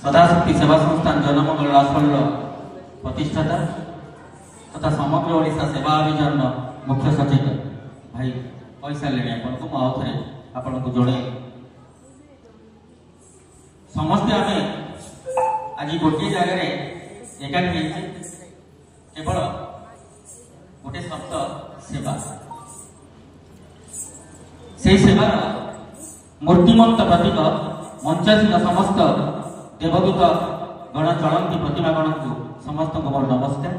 सदाशक्ति सेवा संस्थान जनमंगल राजफल प्रतिष्ठाता तथा समग्र ओडिशा सेवा अभियान मुख्य सचेतक भाई पैसा लेने आपको मुझे आपको जड़े समस्ते आम आज गोटे जगह एकाठी केवल गोटे शब्द सेवा से सेवार मूर्तिमंत प्रतीक मंचासीन समस्त देवदूत गण चलती प्रतिमा गण को समस्त को मोर नमस्कार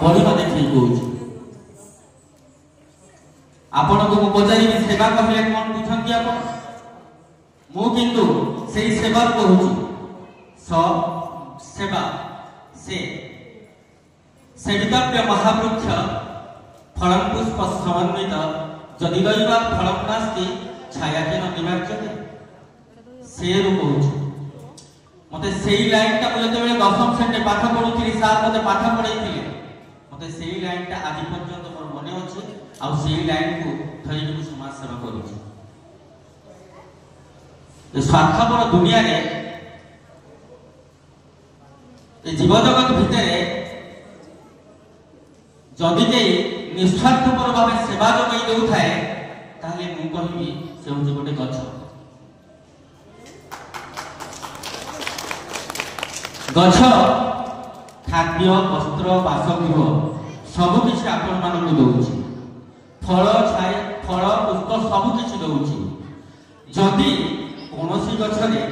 बढ़िया देखिए कौन आपण को पचारि सेवा कहले कौन बुझंती आप किंतु से सेवा कहूँ सेवा से सेवितव्य महावृक्ष फलम पुष्प समन्वित जदि दैवा फलम नास्ति छाया के निमार्यते से कहूँ मत से लाइन टा जो दशम श्रेणी पाठ पढ़ुली सार मत पाठ पढ़े मत से लाइन टा आज पर्यंत मोर मन अच्छे आउ से लाइन को धरिक समाज सेवा कर स्वार्थपर दुनिया रे जीवजगत भितर जदि कई निस्वार्थपर भाव सेवा जगई दे मुझे से हूँ गोटे गछ गछ खाद्य वस्त्र बासगृह सबकि आपण मानक दौची फल छाया फल पुष्प सबकि दौची जदि कौन गछरे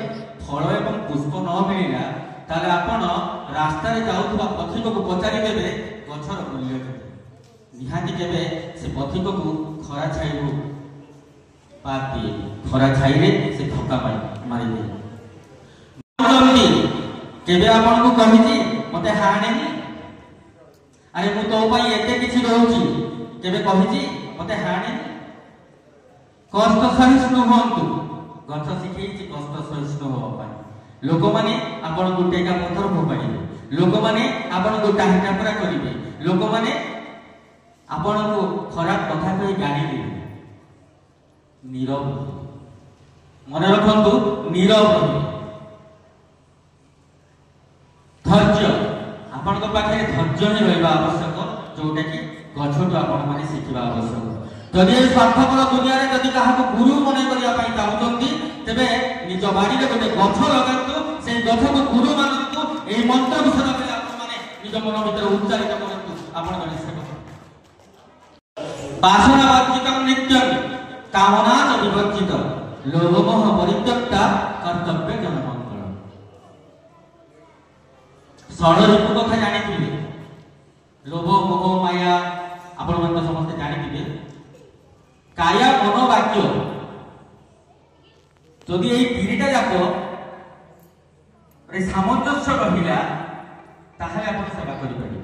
फल एवं पुष्प न मिलला ताले आपण रास्ता रे जाउथबा पथिक को पचारि देबे गछर मूल्य केते निहाती केबे से पथिक को खरा छाइबो पात दिए खरा छाइले से थका पाई मारि दे केबे आपण को कहिची मते हाणेनी अरे मु तो पई एते किछि रहउची केबे कहिची मते हाणेनी कष्ट सहिष्णु होंतु गछ शिखैछि कष्ट सहिष्णु हो पाई लोक माने आपण को टेका पत्थर फोपाड़िबे लोक माने आपण को टाटा पूरा करिवे लोक माने आपण को खराब कथा कहि गाड़ी देबे नीरव मन रखंतु नीरव धैर्य आपण को पाखे धैर्य ही रहबा आवश्यक जोटा कि गछटू आपण माने शिखिबा आवश्यक जदि स्वार्थपर दुनिया रे जदि काहा गुरु मन करिया पाई चाहूचंती तेबे निज बाड़ी रे गोटे गछ लगातु से गछ को गुरु मानतु एई मंत्र विषय रे आपण माने निज मन भीतर उच्चारित करतु आपण जने सेवक वासना वर्जितम नित्यं कामना विवर्जित लोभ मोह परित्यक्ता कर्तव्य जनमंगल षडरिपु कथा जानिथिबे लोभ मोह माया आपण मन समस्त जानिथिबे काया मन वाक्य जदि यही तीनटा जाक सामंजस्य रहिला ताहले आपण सेवा करि परिबे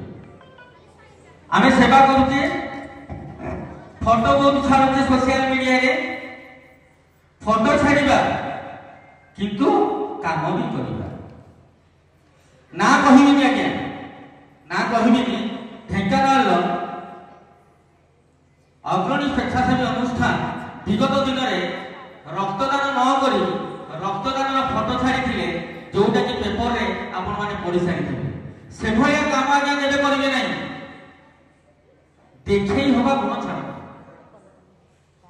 आमे सेवा करूचे फोटो बहुत छाड़ुचे सोशल मीडिया रे फोटो छाड़िबा किंतु काम भी करिबा ना कहिबी आज्ञा ना कहिबी ढेंकानाल अग्रणी स्वेच्छासेवी अनुष्ठान विगत दिन में रक्तदान न करी रक्तदान फोटो छाड़ी जोटा कि पेपर रे आपण माने पढ़ी सारी से भाया काम आज्ञा देवे करेंगे नहीं देखे हवा गुण छाड़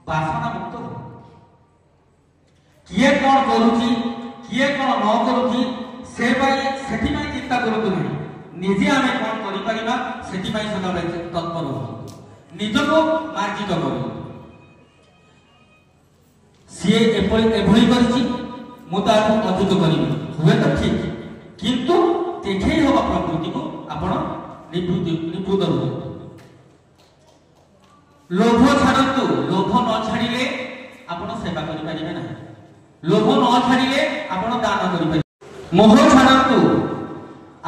बासना मुक्त हो किए कौन करुची किए कौन न करुची से चिंता करूँ नहीं निजे आम कौन कर सदा तत्पर हो निज को मार्जित कर सी एभली कर अधिक करी हुए तो ठीक किंतु देखे हवा प्रकृति को आपण निवृत्त रुहतु लोभ छाड़तु लोभ न छाड़िले आपण सेवा करि परिबे ना लोभ न छाड़िले आपण दान करि परिबे मोह छाड़तु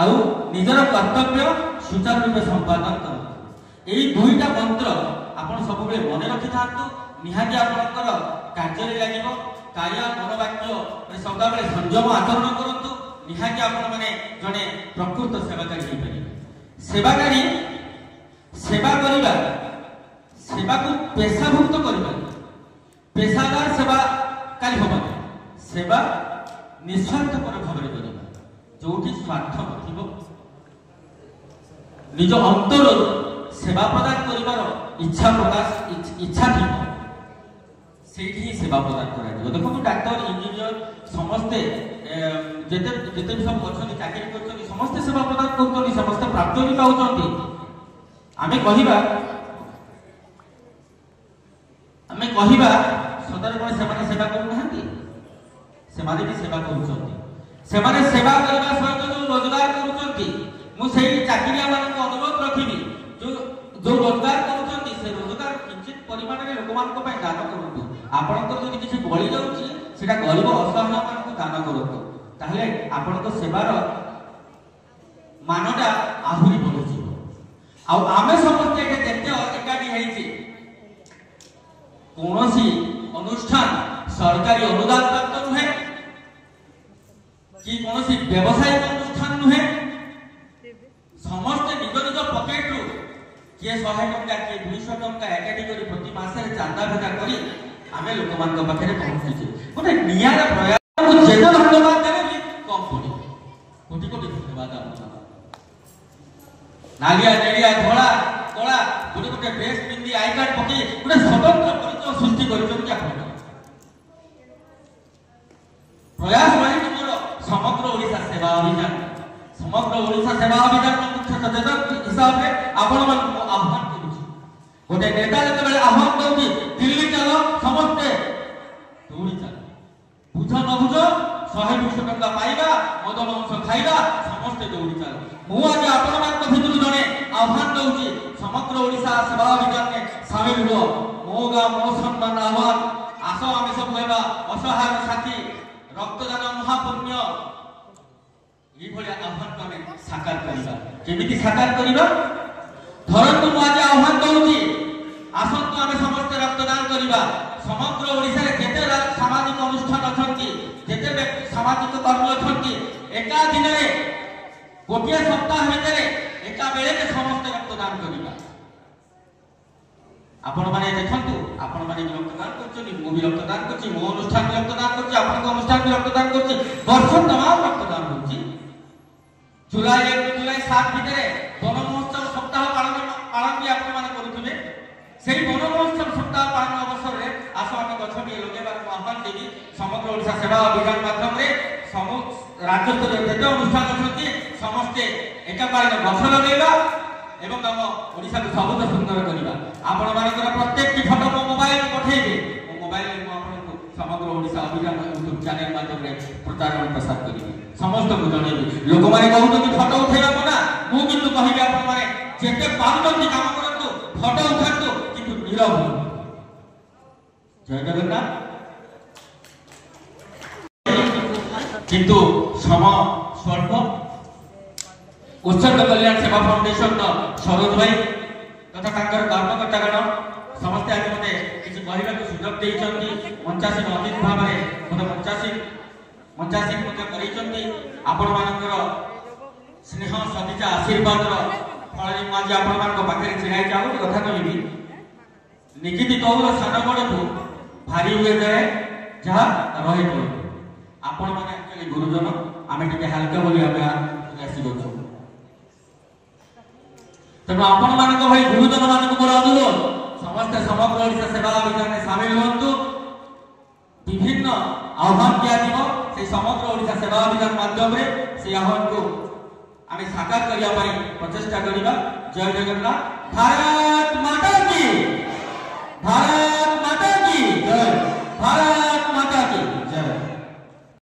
आउ निजर कर्तव्य सुचारू रूपे संपादन कर एई दुईटा मंत्र आपण सब बेले मन रखि थांतु निहाती आपनकर कार्य रे लागिबो काया मन वाक्य सदा बेले संयम आचरण करंतु निहाती आपण माने जने प्रकृत सेवाकारी हे परिबे सेवाकारी सेवा करिबा सेवा को पेशाभुक्त करबा पेशादार सेवा कारी होबा सेवा निस्वार्थपर भाव जो स्वार्थ नथिबो निज अंतर सेवा प्रदान करिवार इच्छा प्रकाश इच्छा थी से सेवा प्रदान कर देखो डाक्तर इंजीनियर समस्ते जिते सब अच्छा चाकरी कर समस्ते सेवा प्रदान कर समस्ते प्राप्त भी पाँच आमे कहवा सदर कौन से सेवा करूना से भी सेवा कर सेवा करने सहित जो रोजगार कर चाकरिया मान अनुरोध रखी जो रोजगार कर रोजगार किंचित परिमाण में लोक दान करूँ आपंकर किसी बड़ी जाऊँगी गरीब असहाय मान दान करूँ ताहले आपण सेवार मानटा आहरी बढ़ुची आमे समस्त एकाठी कौन अनुष्ठान सरकारी अनुदान प्राप्त नुहे कि कौन व्यवसायिक अनुष्ठान नुहे समस्त निज निज पकेट रु किए 100 टंका किए 200 टंका एकाठी करी प्रति मासे चांदा भेदा करी आमे लोक मान पाखे पहुंची गोटे नियार प्रयास जेते धन्यवाद देवे भी कम पड़े कोटि कोटि धन्यवाद नालिया नेलिया धोला कला गोटे गोटे ड्रेस पिंदी आई कार्ड पकई गोटे स्वतंत्र परिचय सृष्टि कर प्रयास रही मोर समग्र ओडिशा सेवा अभियान मुख्य सचेतक हिसाब से आपण मान आह्वान करूँ गोटे नेता जो आह्वान करूँ दिल्ली चल समस्ते दौड़ी चल बुझ न बुझ 100-200 टंका पाइबा मद मांस खाइबा समस्ते दौड़ी चल मुझे आपण मान भितर जड़े आह्वान दूसरी समग्र ओडिशा सेवा अभियान में सामिल हुआ मो गाँ मो सम्मान आह्वान आस आम सब होगा असहाय साथी रक्तदान महापुण्य ये आह्वान को आम साकार करवा केमी साकार करवा धरतु मुझे आह्वान दूसरी आसतु आम समस्त रक्तदान करवा समग्र ओडिशा जिते सामाजिक अनुष्ठान अच्छा जिते सामाजिक कर्म अच्छा एका दिन गोटे सप्ताह भितर एका बेले समस्त रक्तदान करवा आपण माने देखंतु आपण माने रक्तदान करछनी मु भी रक्तदान करछि मो अनुष्ठान भी रक्तदान करछि आपन अनुष्ठान भी रक्तदान करछि वर्ष तमाम रक्तदान करछि जुलाई 7 भितर वन महोत्सव सप्ताह पालन भी आपण माने करूथिबे सेही वन महोत्सव सप्ताह पालन अवसर रे आसो आमे गछ भी लगेबार आह्वान देबी समग्र ओडिशा सेवा अभियान माध्यम रे राज्य स्तर जेते अनुष्ठान अछि समस्ते एकाकालीन गछ लगेबा एवं आम ओडिशा को सबुत सुंदर करवा आपण मानकर प्रत्येक फटो मो मोबाइल पठेबे मो मोबाइल आपको समग्र ओडिशा अभियान यूट्यूब चैनल माध्यम रे प्रचार प्रसार करी समस्त को जणेबी लोक माने कहउत कि फटो उठेबा कोना मु किंतु कहिबे आपण माने जेते पाउतंती काम करंतु फटो उठांतु किंतु नीरव जय जगन्नाथ किंतु सम स्वल्प उत्सर्ग कल्याण सेवा फाउंडेशन सरोज भाई तथा कर्मकर्तागण समस्ते आज मत किसी कहवा सुजोग देती मंचासी अतीत भाव में मत मंचासी आपण मानकर स्नेह सदिचा आशीर्वाद फल मुझे आपण पाखे छिड़ा गोटे कथा कहबी निकिति कौर सान बड़ को भारी हुए जाए जहाँ रही पड़े आपण मैंने एक्चुअली गुरुजन आम टे हाल्का बोली आसी तेणु आपण मान भाई गुरुजन मान मोर अनुरोध समस्त समग्र ओडिशा सेवा अभियान में सामिल होंतु विभिन्न आह्वान दिया से समग्र ओडिशा सेवा अभियान माध्यम रे से आह्वान को आम साकार करने प्रचेषा करवा जय जगन्नाथ भारत माता की भारत